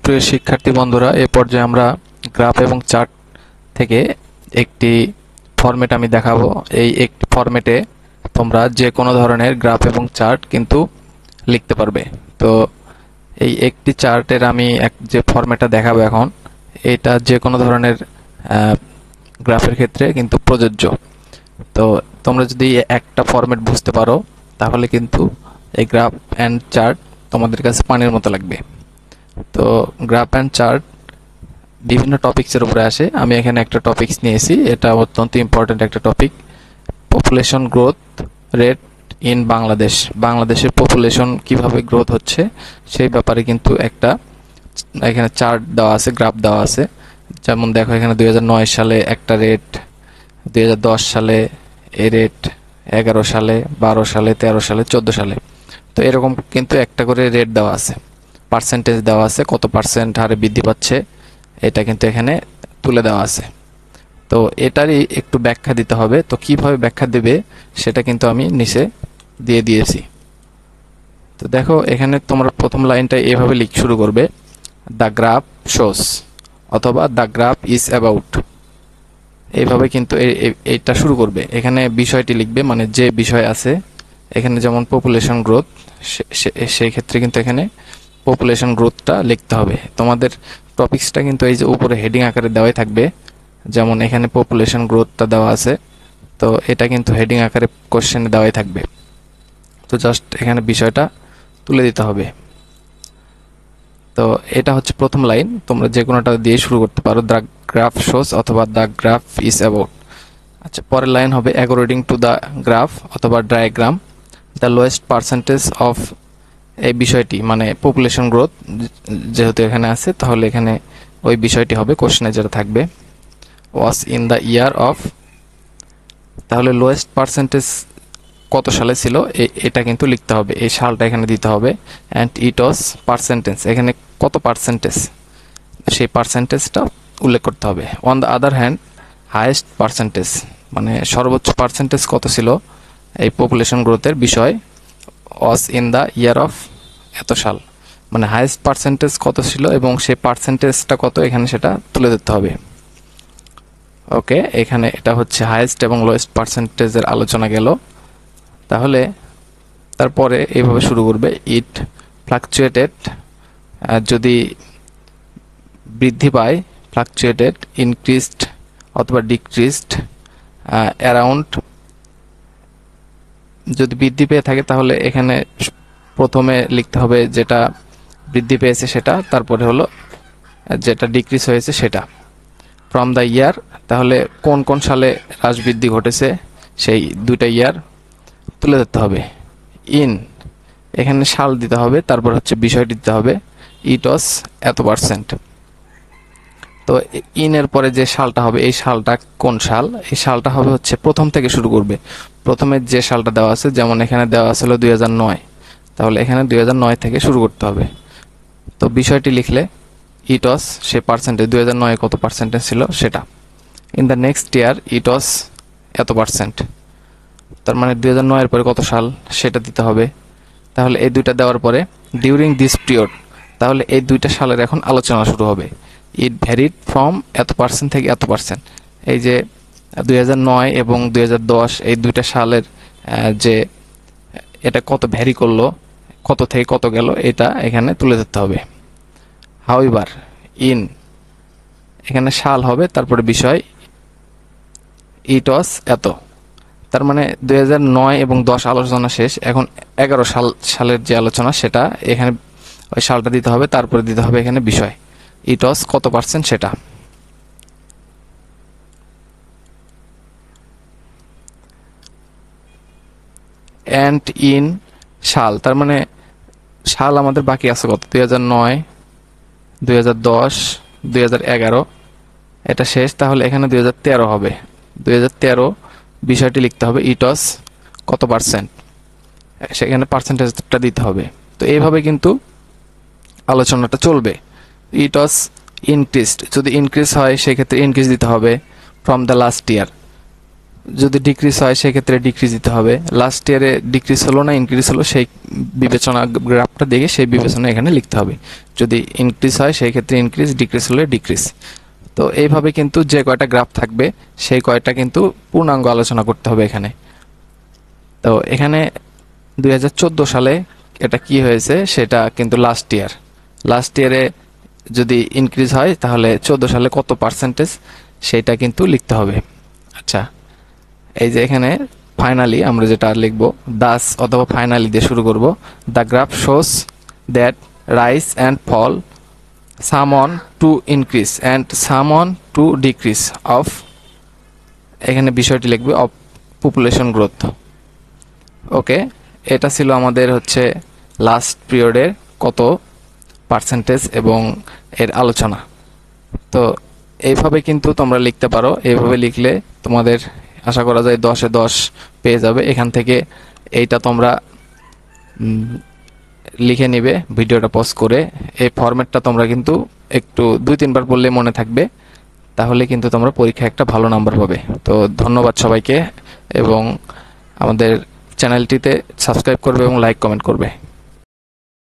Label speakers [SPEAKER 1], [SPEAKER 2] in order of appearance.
[SPEAKER 1] সুপ্রিয় শিক্ষার্থী বন্ধুরা, এ পর্যায়ে আমরা গ্রাফ এবং চার্ট থেকে একটি ফরম্যাট আমি দেখাবো। এই একটি ফরম্যাটে তোমরা যে কোনো ধরনের গ্রাফ এবং চার্ট কিন্তু লিখতে পারবে। তো এই একটি চার্টের আমি যে ফরম্যাটটা দেখাবো এখন, এটা যে কোনো ধরনের গ্রাফের ক্ষেত্রে কিন্তু প্রযোজ্য। তো তোমরা যদি একটা ফরম্যাট বুঝতে পারো তাহলে কিন্তু এই গ্রাফ অ্যান্ড চার্ট তোমাদের কাছে পানির মতো লাগবে। তো গ্রাফ অ্যান্ড চার্ট বিভিন্ন টপিক্সের উপরে আসে। আমি এখানে একটা টপিক্স নিয়েছি, এটা অত্যন্ত ইম্পর্ট্যান্ট একটা topic, population growth rate in Bangladesh. বাংলাদেশের পপুলেশন কিভাবে গ্রোথ হচ্ছে সেই ব্যাপারে কিন্তু একটা এখানে চার্ট দেওয়া আছে, গ্রাফ দেওয়া আছে। যেমন দেখো এখানে 2009 সালে একটা রেট, 2010 সালে এই রেট, 11 সালে, 12 সালে, 13 সালে, 14 সালে। তো এরকম কিন্তু একটা করে রেট দেওয়া আছে, পার্সেন্টেজ দেওয়া আছে, কত পার্সেন্ট হারে বৃদ্ধি পাচ্ছে এটা কিন্তু এখানে তুলে দেওয়া আছে। তো এটারই একটু ব্যাখ্যা দিতে হবে। তো কিভাবে ব্যাখ্যা দেবে সেটা কিন্তু আমি নিচে দিয়ে দিয়েছি। তো দেখো এখানে তোমরা প্রথম লাইনটা এভাবে শুরু করবে, দ্য গ্রাফ শোস অথবা দ্য গ্রাফ ইজ অ্যাবাউট, এইভাবে কিন্তু এইটা শুরু করবে। এখানে বিষয়টি লিখবে, মানে যে বিষয় আছে এখানে, যেমন পপুলেশন গ্রোথ, সেই ক্ষেত্রে কিন্তু এখানে পপুলেশন গ্রোথটা লিখতে হবে। তোমাদের টপিক্সটা কিন্তু এই যে উপরে হেডিং আকারে দেওয়াই থাকবে, যেমন এখানে পপুলেশন গ্রোথটা দেওয়া আছে, তো এটা কিন্তু হেডিং আকারে কোশ্চেনে দেওয়াই থাকবে। তো জাস্ট এখানে বিষয়টা তুলে দিতে হবে। তো এটা হচ্ছে প্রথম লাইন, তোমরা যে কোনোটা দিয়ে শুরু করতে পারো, দ্য গ্রাফ শোস অথবা দ্য গ্রাফ ইজ অ্যাবাউট। আচ্ছা, পরের লাইন হবে অ্যাকর্ডিং টু দ্য গ্রাফ অথবা diagram the lowest percentage of, এই বিষয়টি মানে পপুলেশন গ্রোথ যেহেতু এখানে আছে তাহলে এখানে ওই বিষয়টি হবে কোশ্চেনে যেটা থাকবে, was in the year of, তাহলে লোয়েস্ট পার্সেন্টেজ কত সালে ছিল এটা কিন্তু লিখতে হবে, এই সালটা এখানে দিতে হবে। অ্যান্ড ইট ওয়াজ পার্সেন্টেজ, এখানে কত পার্সেন্টেজ সেই পার্সেন্টেজটা উল্লেখ করতে হবে। On the other hand highest percentage, মানে সর্বোচ্চ পার্সেন্টেজ কত ছিল এই পপুলেশন গ্রোথের বিষয়, was in the year of এত সাল, মানে হাইয়েস্ট পার্সেন্টেজ কত ছিল এবং সেই পার্সেন্টেজটা কত এখানে সেটা তুলে দিতে হবে। ওকে, এখানে এটা হচ্ছে হাইয়েস্ট এবং লোয়েস্ট পার্সেন্টেজের আলোচনা গেল। তাহলে তারপরে এইভাবে শুরু করবে, ইট ফ্লাকচুয়েটেড, যদি বৃদ্ধি পায়, ফ্লাকচুয়েটেড, ইনক্রিজড অথবা ডিক্রিজড, অ্যারাউন্ড, যদি বৃদ্ধি পেয়ে থাকে তাহলে এখানে প্রথমে লিখতে হবে যেটা বৃদ্ধি পেয়েছে সেটা, তারপরে হলো যেটা ডিক্রিজ হয়েছে সেটা। ফ্রম দ্য ইয়ার, তাহলে কোন কোন সালে হ্রাস বৃদ্ধি ঘটেছে সেই দুইটা ইয়ার তুলে ধরতে হবে। ইন, এখানে সাল দিতে হবে, তারপর হচ্ছে বিষয় দিতে হবে, ইট ওয়াজ এত পার্সেন্ট। তো ইনের পরে যে সালটা হবে এই সালটা কোন সাল, এই সালটা হবে হচ্ছে প্রথম থেকে শুরু করবে, প্রথমে যে সালটা দেওয়া আছে, যেমন এখানে দেওয়া আছে 2009, তাহলে এখানে 2009 থেকে শুরু করতে হবে। তো বিষয়টি লিখলে ইট ওয়াজ, সে পার্সেন্টেজ 2009 কত পার্সেন্টেজ ছিল সেটা। ইন দ্য নেক্সট ইয়ার ইট ওয়াজ এত পার্সেন্ট, তার মানে 2009 এর পরে কত সাল সেটা দিতে হবে। তাহলে এই দুইটা দেওয়ার পরে ডিউরিং দিস পিরিয়ড, তাহলে এই দুইটা সালের এখন আলোচনা শুরু হবে। ইট ভ্যারিড ফ্রম এত পার্সেন্ট থেকে এত পার্সেন্ট, এই যে 2009 এবং 2010 এই দুইটা সালের যে এটা কত ভ্যারি করলো, কত থেকে কত গেল, এটা এখানে তুলে ধরতে হবে। হাউএভার, ইন, এখানে সাল হবে, তারপরে বিষয়, ইট ওয়াজ এত, তার মানে 2009 এবং 10 আলোচনা শেষ, এখন 11 সালের যে আলোচনা সেটা এখানে ওই সালটা দিতে হবে, তারপরে দিতে হবে এখানে বিষয়, ইট ওয়াজ কত পার্সেন্ট সেটা। অ্যান্ড ইন সাল, তার মানে সাল আমাদের বাকি আছে কত, 2009, 2010, 2011, এটা শেষ, তাহলে এখানে 2013 হবে। 2013 বিষয়টি লিখতে হবে, ইট ওয়াজ কত পার্সেন্ট, সেখানে পার্সেন্টেজটা দিতে হবে। তো এইভাবে কিন্তু আলোচনাটা চলবে। ইট ওয়াজ ইনক্রিজড, যদি ইনক্রিজ হয় সেক্ষেত্রে ইনক্রিজ দিতে হবে ফ্রম দ্য লাস্ট ইয়ার, যদি ডিক্রিজ হয় সেক্ষেত্রে ডিক্রিজ দিতে হবে। লাস্ট ইয়ারে ডিক্রিজ হলো না ইনক্রিজ হলো সেই বিবেচনা গ্রাফটা দেখে সেই বিবেচনা এখানে লিখতে হবে। যদি ইনক্রিজ হয় সেই ক্ষেত্রে ইনক্রিজ, ডিক্রিজ হলে ডিক্রিজ। তো এইভাবে কিন্তু যে কয়টা গ্রাফ থাকবে সেই কয়টা কিন্তু পূর্ণাঙ্গ আলোচনা করতে হবে এখানে। তো এখানে 2014 সালে এটা কি হয়েছে সেটা কিন্তু লাস্ট ইয়ারে যদি ইনক্রিজ হয় তাহলে 14 সালে কত পার্সেন্টেজ সেটা কিন্তু লিখতে হবে। আচ্ছা, এই যে এখানে ফাইনালি আমরা যেটা লিখব, দাস অথবা ফাইনালি দিয়ে শুরু করব। The graph shows that rise and fall some on to increase and some on to decrease of, এখানে বিষয়টি লিখবে অফ পপুলেশন গ্রোথ। ওকে, এটা ছিল আমাদের হচ্ছে লাস্ট পিরিয়ডের কত পার্সেন্টেজ এবং এর আলোচনা। তো এইভাবে কিন্তু তোমরা লিখতে পারো। এইভাবে লিখলে তোমাদের আশা করা যায় 10-এ 10 পেয়ে যাবে। এখান থেকে এইটা তোমরা লিখে নিবে ভিডিওটা পজ করে। এই ফরম্যাটটা তোমরা কিন্তু একটু 2-3 বার পড়লে মনে থাকবে, তাহলে কিন্তু তোমরা পরীক্ষায় একটা ভালো নাম্বার পাবে। তো ধন্যবাদ সবাইকে, এবং আমাদের চ্যানেলটিতে সাবস্ক্রাইব করবে এবং লাইক কমেন্ট করবে।